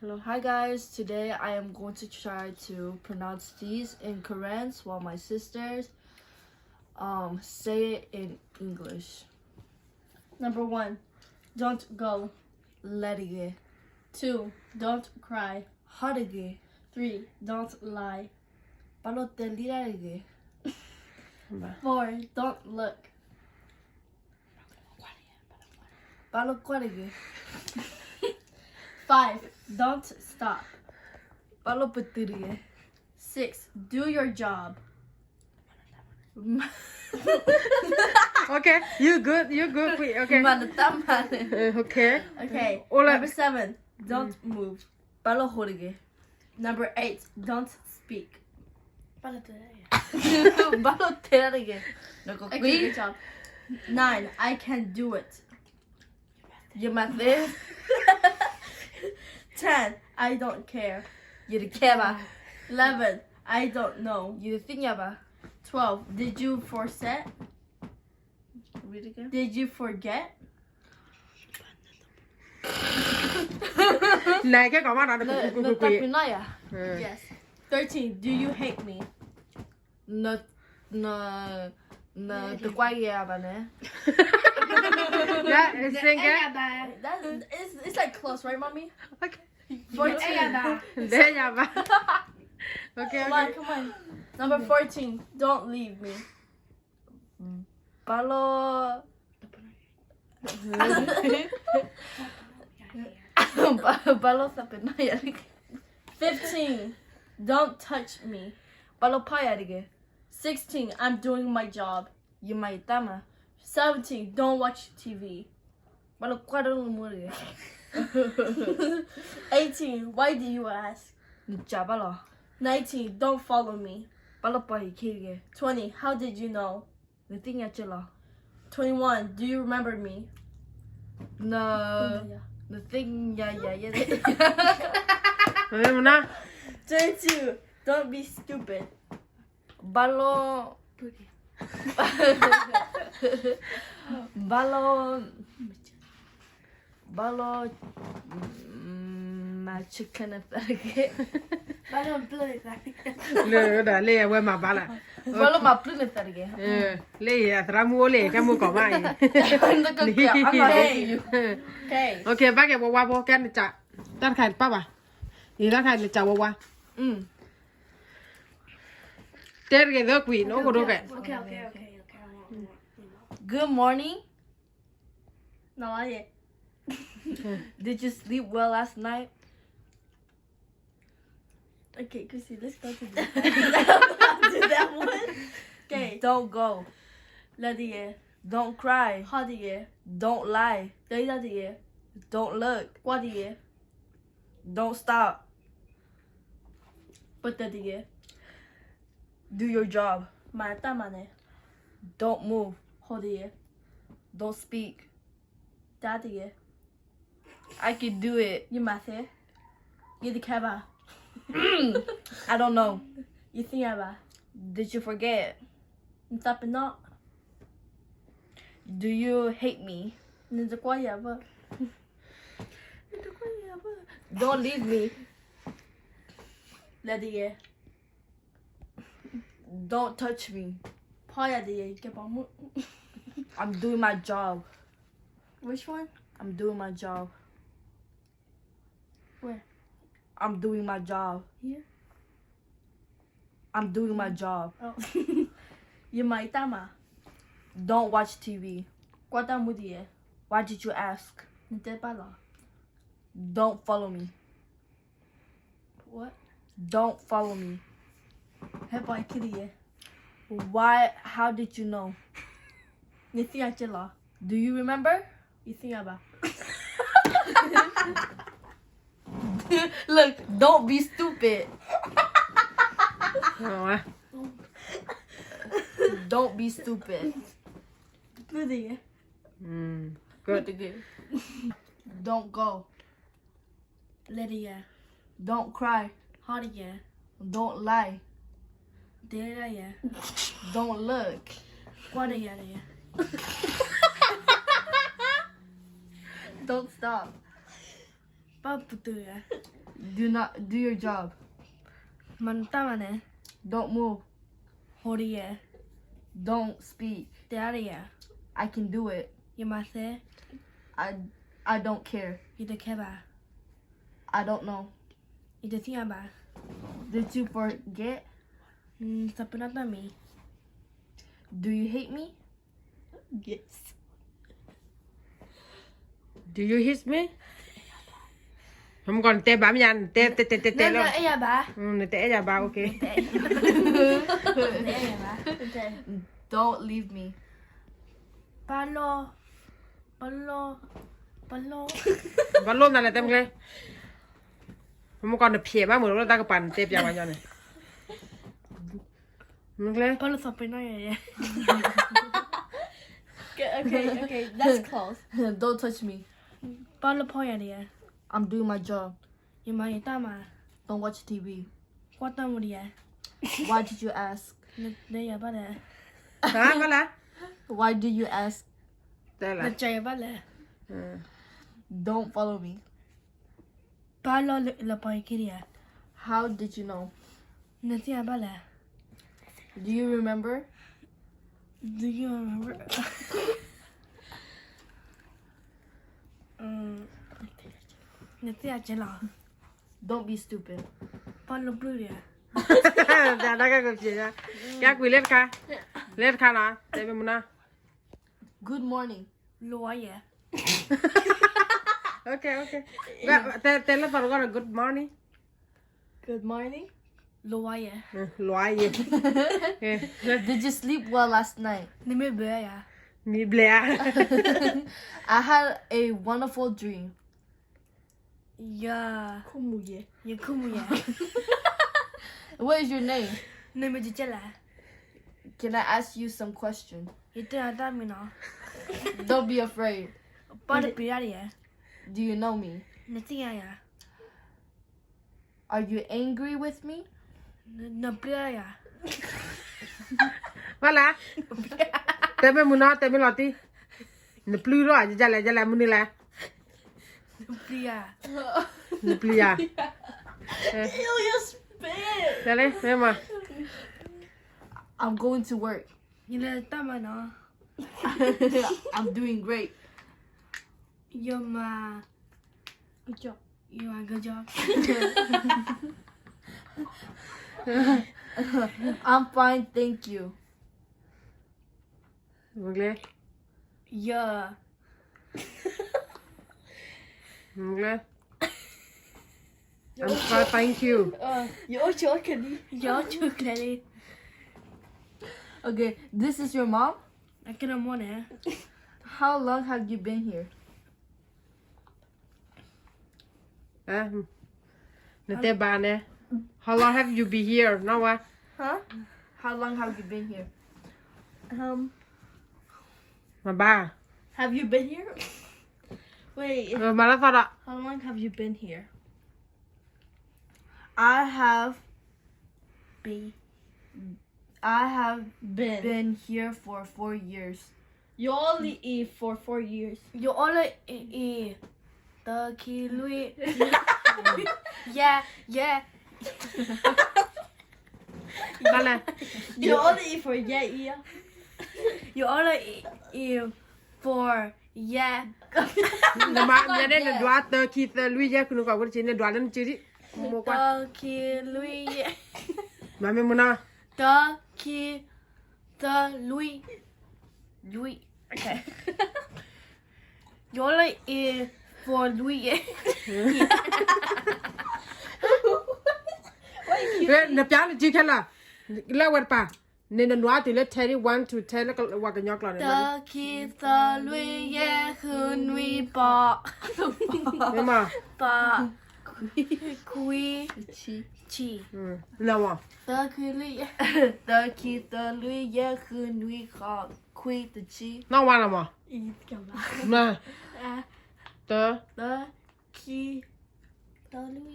Hello, hi guys. Today I am going to try to pronounce these in Korean while my sisters say it in English. Number 1, don't go. Lettige, 2, don't cry. 하르게, 3, don't lie. 발로텔리라게, 4, don't look. 발로과르게, 5, don't stop. 발로부뜨리게. 6, do your job. Okay, you good. Okay. 말했단 Okay. Okay. Ola- Number 7, don't move. 발로호르게, Number 8, don't speak. 발로텔리게. Okay, good job. 9, I can do it. 예마세, 10, I don't care. 이르케바, 11, I don't know. 이르띵야바. 12, did you forget? Read again. Did you forget? Này cái còn bắt đầu 너 được 따피나야. Yes. 13, do you hate me? 너 뜨과이야바네. Dạ, xin cái. It's like close, right, mommy? Okay. 14. Để nhà bà. Okay, Come on, okay. come on. Number 14, don't leave me. 발로 발로 따피나야. 15, don't touch me. 발로 파야리게. 16, I'm doing my job. 이마이따마. 17, don't watch TV. 발로 꽈르는 모르게. 18, why do you ask? 자발로. 19, don't follow me. 발로 빠이 키게. 20, how did you know? 느띵야 찔러. 21, do you remember me? 너 느띵야야야. Em nó. 22, don't be stupid. 발로 발로 마치카나 따르게. Lừa đã lừa quên mà bà là. 발로 마플르네 따르게. Lừa ra mua lừa cái mua cỏ mày. Okay. Okay, bác cái qua vô cái chả. Tắt khai bác à. Thì tắt khai chả qua. Tết cái đó quỷ nó có đâu cái. Okay. Good morning. No, I did. Did you sleep well last night? Okay, Chrissy, let's go to that. Do that one. Okay. Don't go. Ladiye. Don't cry. Hadiye. Don't lie. Dadiye. Don't look. Wadiye. Don't stop. Butadiye. Do your job. Matamane. Don't move. Hodiye. Don't speak. Dadiye. I can do it. Yumate. Yidikaba. I don't know. Yithiaba. Did you forget? Ntapinot. Do you hate me? Ninjakwayaba. Don't leave me. Ladiye. Don't touch me. Payadiye. Kepamu. I'm doing my job. Which one? I'm doing my job. Where? I'm doing my job. Here? I'm doing my job. Oh. Yumaitama. Don't watch TV. Guatamudiye. Why did you ask? Ntepala. Don't follow me. What? Don't follow me. Hepai kiriye. Why? How did you know? Nithiachila. Do you remember? Yithiaba. Look, don't be stupid. Don't be stupid. Budiye. Good. Don't go. Lediye. Don't cry. Hadiye. Don't lie. Deraye. Don't look. Guadayadiye. Don't stop. Ba putu ya. Do not do your job. Man tamane. Don't move. Hori ya. Don't speak. Te ya. I can do it. Yamase. I don't care. Ida keba. I don't know. Ida tiaba. Did you forget? Sapuna tami. Do you hate me? Yes. Do you hit me? Không còn tê bám nhăn, tê Nana luôn. aya ba. Tê ra ba ok. Aya ba. Don't leave me. Palo. Vẫn luôn là tem cái. Không còn được phê ba mượn ta cái bàn tê ra bao nhiêu này. Okay. Palo sapuna ya. Okay, that's close. Don't touch me. Palo poya ya. I'm doing my job. Yamai tama. Don't watch TV. Kwata muria. Why did you ask? Ne ya ba le. Hả, có là? Why do you ask? Đây là. Na chaya ba le. Don't follow me. Palo la pai kiria. How did you know? Na tia ba le. Do you remember? Do you remember? Na tia chela. Don't be stupid. Palo blue ya. Dạ đó cái gì nha. Các quý lên kha. Lên kha nào. Để mình nào. Good morning. Loa ya. Okay. Tell us about good morning. Good morning. Loa ya. Loại gì? Did you sleep well last night? Ne me be ya. Mi blea. I had a wonderful dream. Ya. Kumu ye. Ya kumu ya. What is your name? Ne me chela. Can I ask you some questions? Ite ada mi na. Don't be afraid. Palo pira ya. Do you know me? Ne tia ya. Are you angry with me? Na pira ya. Voilà. Tebe muna, tebe loti. Ne plus rồi, jala muni la. Na pira. Ne plus ya. Ew, you spit. Dale, ven mà. I'm going to work. Yile tama na. I'm doing great. Yoma. Good job. You are good job. I'm fine, thank you. Anglais. Yeah. Anglais. I'm fine, thank you. You're joking. You're joking. Okay, this is your mom? I can't want it. How long have you been here? Nè tê bà nè. How long have you been here? Know what? Huh? How long have you been here? Mà bà. Have you been here? Wait. Bà nói sao đó? How long have you been here? I have Been. been here for 4 years. You only eat for 4 years. You only eat the kiwi. Yeah. Bà là. You only eat for yeah. You only eat for yeah. Nè mà nhà đây là đoá tờ khi tờ lui ra cứ nó có cái nè đoá lên chứ đi. Mua qua. The kiwi. Mà mình muốn nào? The Louis. Okay. You only eat for Louis. Nè piano là chứ khá là. Là quạt bà. Nên là đoá thì lấy thế đi 1 to 10 là qua cái nhóc là này. The Louis hun we bought. Nhưng mà. Kui chi. Nào à? The lui ye khun lui kha kui the chi. Nó qua nào mà? Nè. Tờ.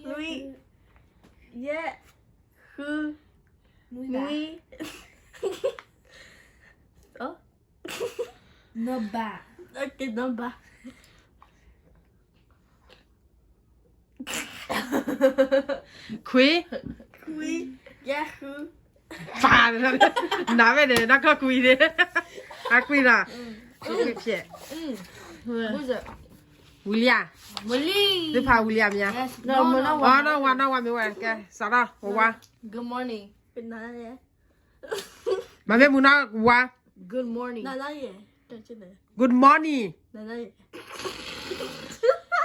Louis. Yeah. Who? Louis. Oh. No ba. Okay, no ba. คุย Kui. Yahoo. ฟ้าเลยน้าไม่เด้นักก็คุยเด้อาคุยล่ะคุยเพี้ย Who's it? วิลเลียม Willie. หรือพาวิลเลียมเนี่ย Yes. No, no, อ๋อน้องวันไม่ไหวแกสาระว่า Good morning. Banana. มาเป็นมุนาว่า Good morning. Nana ye. That's it. Good morning Nana ye.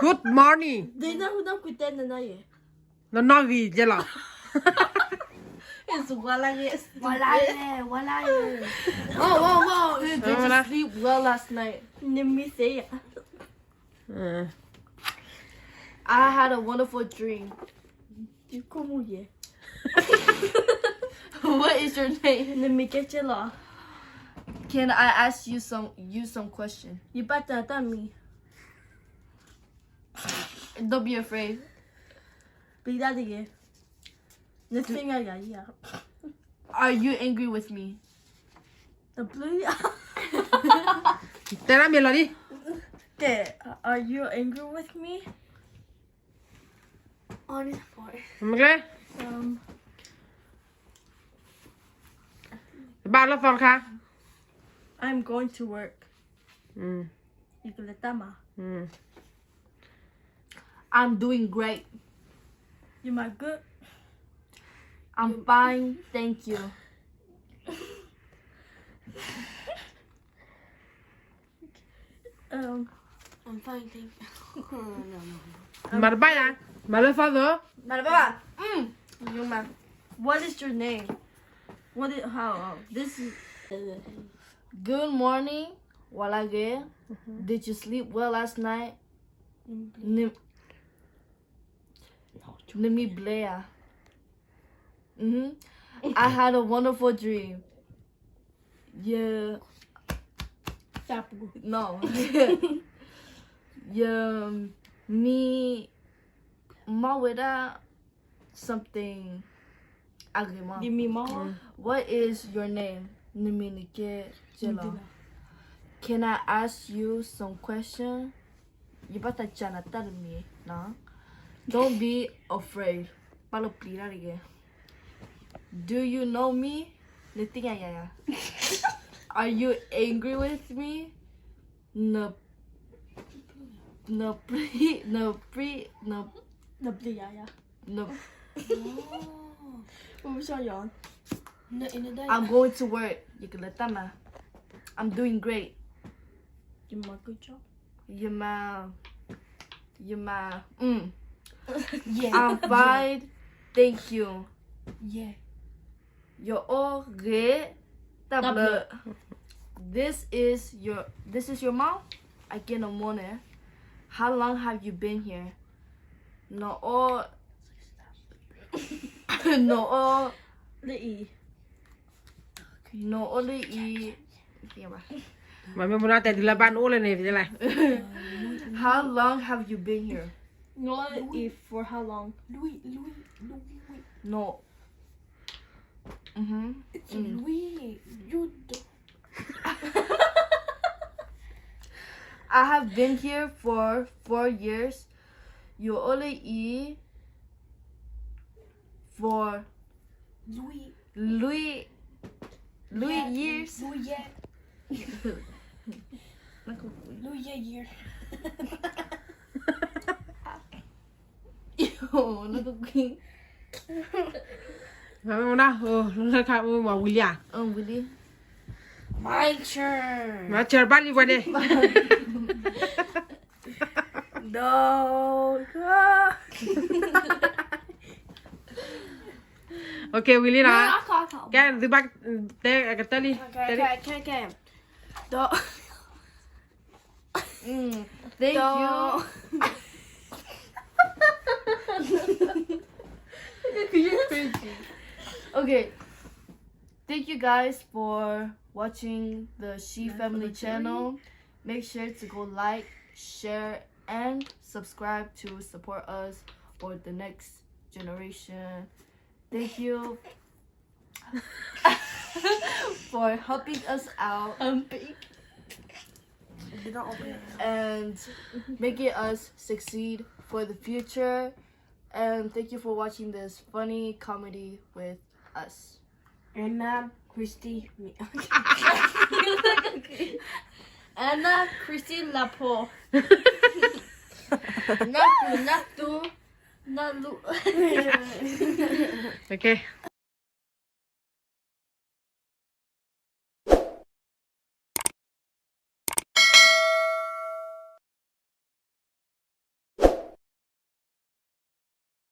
Good morning They know who don't quit that Nana ye. น้องวีเจ้าล่ะ It's wala ye. Walaye. Whoa. Did you sleep well last night? Let me say it. อืม I had a wonderful dream. You come ye. What is your name? Let me get you law. Can I ask you some question? You better than me. Don't be afraid. Be that again. The thing I got, yeah. Are you angry with me? The blue. แต่ละเมลอดิ There. Are you angry with me? On his voice. มันเลยบ้านแล้วฟอนค่ะ I'm going to work. อืม You can let that ma. อืม I'm doing great. You my good. I'm fine, thank you. I'm fine, thank you. มาบ้านยังมาเลยฟอนเหรอ Marababa. What is your name? What is how? This is. Good morning, Walage. Did you sleep well last night? Nimi Blair. I had a wonderful dream. Yeah. No. Yeah. Me. Maweda. Something. Agrima. Give me more. What is your name? Niminike Jela. Can I ask you some question? You better chana tell me, nah. Don't be afraid. Palo plira again. Do you know me? Litinga ya. Are you angry with me? No. No The blue, yeah. no. What was your I'm going to work. You can let them. I'm doing great. You my good job. You're my. Yeah. I'm fine. Thank you. Yeah. You're all good. Tablet. This is your mom? I get no money. How long have you been here? No all. No all. The E. No only e. มันเป็นมุนาแต่ดีละบ้านโอ้เลยเนี่ยเป็นไร How long have you been here? No E for how long? Louis. No. It's Louis. You do. I have been here for 4 years. You only eat for Louis years. Louis year. Yo, look at me. มาเป็นมุนาโอ้นั่นค่ะว่าวิลเลียม Willie. My turn. มาเจอบ้านดีกว่าเนี่ย No.โอเควิลลี่นะแกซื้อบ้านเตะกับเตลี่ Okay. Thank you. You're crazy. Okay. Thank you guys for watching the She Family channel. Make sure to go like, share, and subscribe to support us for the next generation. Thank you for helping us out and making us succeed for the future. And thank you for watching this funny comedy with us. Anna, Christy, me. Anna, Christy, Lapo. Not you, not you, not you. Okay.